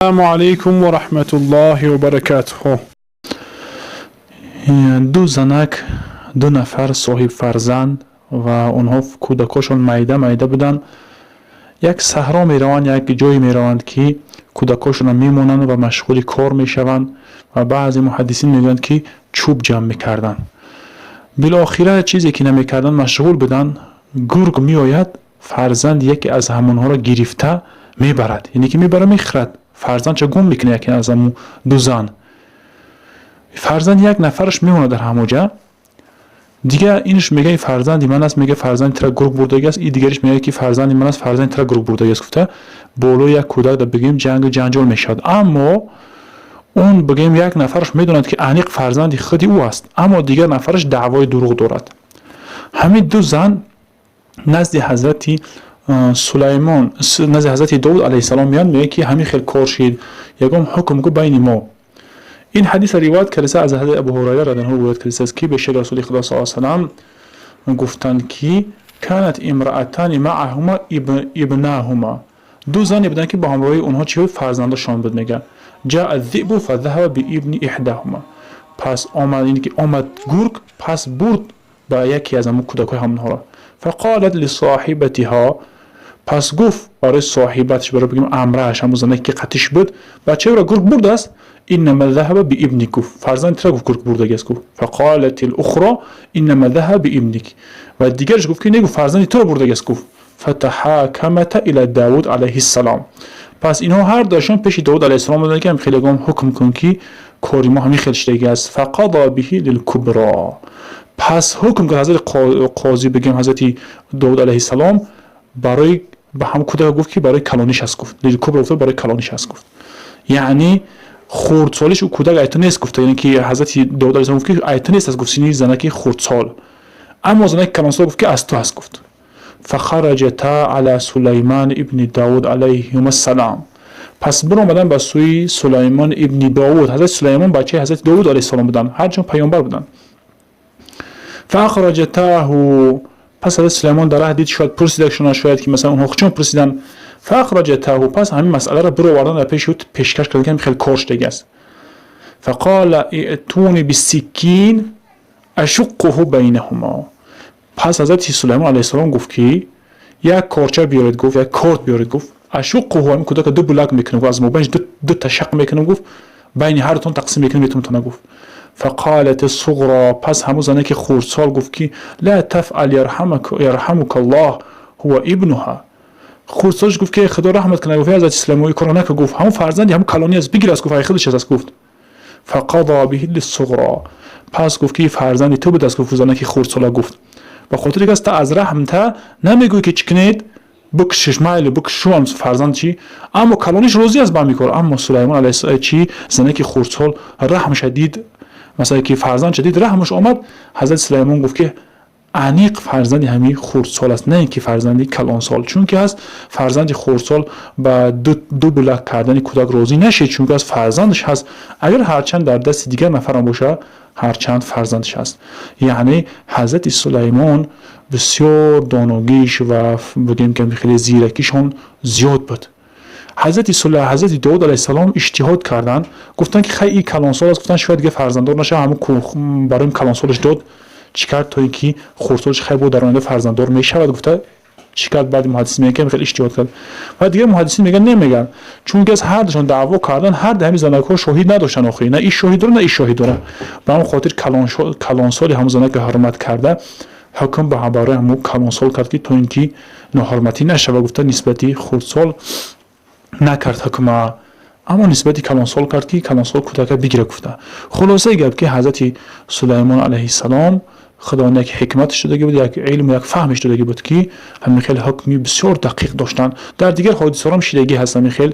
السلام علیکم و رحمت الله و برکاته. دو زنک، دو نفر صاحب فرزند و اونها کودکاشون میده بودن. یک صحرا میروند، یک جایی میروند که کودکاشون میمونن و مشغول کار میشوند و بعضی محدثین میگن که چوب جمع میکردن. بالاخره چیزی که نمیکردن مشغول بودن، گرگ میآید فرزند یکی از همونها را گرفته میبرد، یعنی که میبره میخرد. فرزند چه گم میکنه یکی از همون دو زن. فرزند یک نفرش میمونه در همونجا. دیگه اینش میگه این فرزندی من است، میگه فرزند ترا گرگ بردگی است. این دیگرش میگه که فرزندی من است، فرزند ترا گرگ بردگی است. گفته بولو یک کودک بگیم جنجال میشد، اما اون بگیم یک نفرش میدوند که انیق فرزندی خودی او است، اما دیگر نفرش دعوای دروغ دارد. همین دو زن نزد حضرت سلیمان، نزد حضرت داود علیه السلام میان، میگه که همین خیلی کار شد، یکم حکم کو بین ما. این حدیث روایت کرده از حضرت ابو هریره رضی الله عنه روایت کرده است که به شک رسول خدا صلی الله علیه و سلم گفتند که كانت امرأتان معهما ابناهما، دو زنی بودن که با همراهی اونها چه فرزندشان بود. میگه جاء الذئب فذهب بابن احداهما، پس آمد، این که آمد گرگ پس برد با یکی از همون کودکای همونها را. فقالت لصاحبتها، پس گفت برای صاحبتش، برای بگیم امرهش، همون زنی که قتیش بود، بچه را گرگ برده است. انما ذهب بابنك، فرزند ترا گفت گرگ برده است. فقالت الاخرى انما ذهب بابنك، و دیگرش گفت که نگو فرزند تو برده است. گفت فتحاکمت الى داود علیه السلام، پس اینها هر داشتن پیش داود علیه السلام بودن که خیلی گام حکم کن که کاری ما همین خیلی شدگی است. فقضا به للکبرى، پس حکم که حضرت قاضی بگیم حضرت داود علیه السلام برای به هم کودک گفت که برای کلانیش است. گفت للکبرى، گفت برای کلانیش است. گفت یعنی خردسالش او کودک ایت نیست. گفت یعنی که حضرت داود علیه السلام گفت که ایت نیست از گفت سینی زنکی خردسال، اما زنکی کلانسال گفت که از تو هست. گفت فخرجتا علی سلیمان ابن داود علیه السلام، پس برآمدن به سوی سلیمان ابن داود. حضرت سلیمان بچه حضرت داود علیه السلام بودن، هرچند پیامبر بودن. فاخرجتاه، پس حضرت سلیمان در راه دید، شاید پرسیدشون، شاید که مثلا اونها چون پرسیدن. فاخرجتاه، پس همین مسئله را برو آوردن در پیش او، پیشکش کردن که خیلی کار شده است. فقال ائتونی بالسکین اشقه بینهما، پس حضرت سلیمان علیه السلام گفت که یک کارچه بیارید، گفت یک کارت بیارید، گفت اشقه، همین کودک دو بلاک میکنم، از مابینش دو تشق میکنم، گفت بین هر تون تقسیم میکنم میتونم. گفت فقالت الصغرى، پس همون زنه که خردسال گفت که لا تفعل يرحمك الله هو ابنها، خردسالش گفت که خدا رحمت کنه. گفت حضرت سلیمان کارو نکن، گفت همون فرزندی همون کلانی است، بگیر از، گفت خودش است. گفت فقضى به للصغرى، پس گفت که فرزندی تو بود است. گفت زنه که خردسال گفت به خاطر اینکه است از رحم تا نمیگوی که چکنید بکشش مایل بکشو هم فرزند چی، اما کلانیش روزی از بر میکره. اما سلیمان علیه السلام چی زنه که خردسال رحم شدید، مثلا که فرزند شدید رحمش آمد. حضرت سلیمان گفت که انیق فرزندی همین خردسال است، نه اینکه فرزندی کلان سال، چون که از فرزندی خردسال با دو بلک کردن کودک راضی نشه، چون که از فرزندش هست. اگر هرچند در دست دیگر نفرم باشه هرچند فرزندش هست. یعنی حضرت سلیمان بسیار داناگیش و بگیم که خیلی زیرکیشون زیاد بود. حضرت داود علیه السلام اجتهاد کردن، گفتن که خیلی کلانسال است، گفتن شاید دیگه فرزنددار نشه، همون برای کلانسالش داد. چیکار تا اینکه خردسالش خیلی بود در آینده فرزنددار میشود. گفته چیکار؟ بعد محدثین میگن که خیلی اجتهاد کرد و دیگه محدثین میگن نمیگن، چون که از هر دوشون دعوا کردن، هر ده همین زنک‌ها شاهد نداشتن، آخری نه این شاهد داره نه این شاهد داره. به همون خاطر کلانسال همون زنک که حرمت کرده حکم به برای همون کلانسال کرد که تا اینکه ناحرمتی نشه و گفته نسبتی خردسال نکرد حکم، اما نسبتی کلانسال کرد که کلانسال کودک بگیره. گفته خلاصه گپ که حضرت سلیمان علیه السلام خدا یک حکمت شده بود، یک علم، یک فهمش شده بود که همین خیلی حکمی بسیار دقیق داشتن. در دیگر حادثه هم شیدگی هست، همین خیلی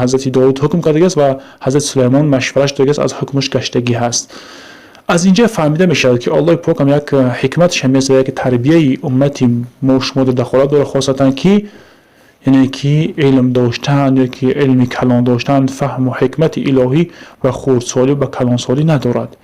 حضرت داود حکم کرده است و حضرت سلیمان مشورش داده است، از حکمش گشتگی هست. از اینجا فهمیده میشه که الله پاک هم یک حکمتش هست، یک تربیه امتی موشمود دخالت داره، خاصتا که یعنی که علم داشتن یا که علمی کلان داشتن، فهم و حکمت الهی و خردسالی و کلانسالی ندارد.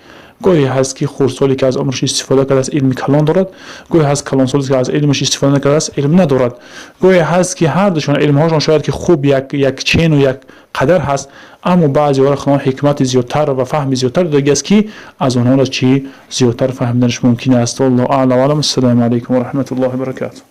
گاهی هست که خردسالی که از عمرش استفاده کرده از علم کلان دارد، گاهی هست کلانسالی که از علمش استفاده نکرده است علم ندارد، گاهی هست که هر دوشون علم هاشون شاید که خوب یک چین و یک قدر هست، اما بعضی وقت خودم حکمت زیادتر و فهم زیادتر داره است که از اونها را چی زیادتر فهمیدنش ممکن است. الله اعلم و السلام علیکم و رحمت الله و برکاته.